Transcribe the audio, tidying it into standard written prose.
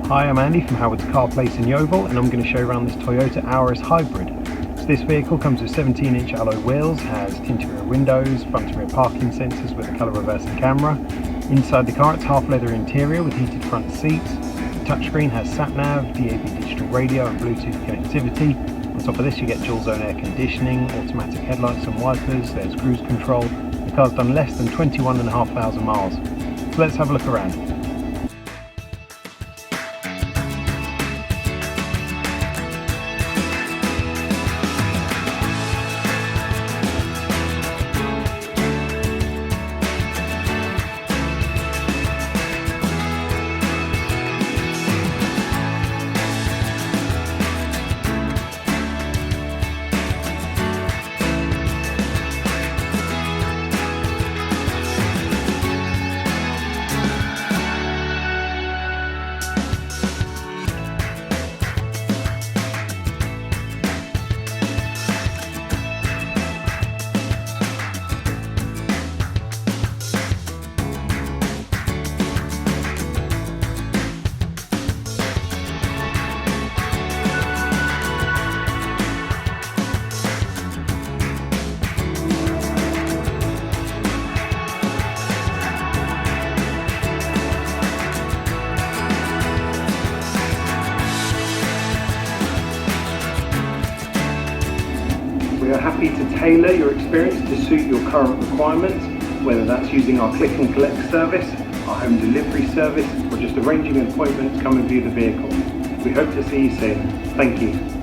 Hi, I'm Andy from Howard's Car Place in Yeovil, and I'm going to show you around this Toyota Auris Hybrid. So this vehicle comes with 17-inch alloy wheels, has tinted rear windows, front and rear parking sensors with a colour reversing camera. Inside the car it's half leather interior with heated front seats. The touchscreen has sat-nav, DAB digital radio and Bluetooth connectivity. On top of this you get dual zone air conditioning, automatic headlights and wipers, there's cruise control. The car's done less than 21,500 miles. So let's have a look around. We are happy to tailor your experience to suit your current requirements, whether that's using our click and collect service, our home delivery service, or just arranging an appointment to come and view the vehicle. We hope to see you soon. Thank you.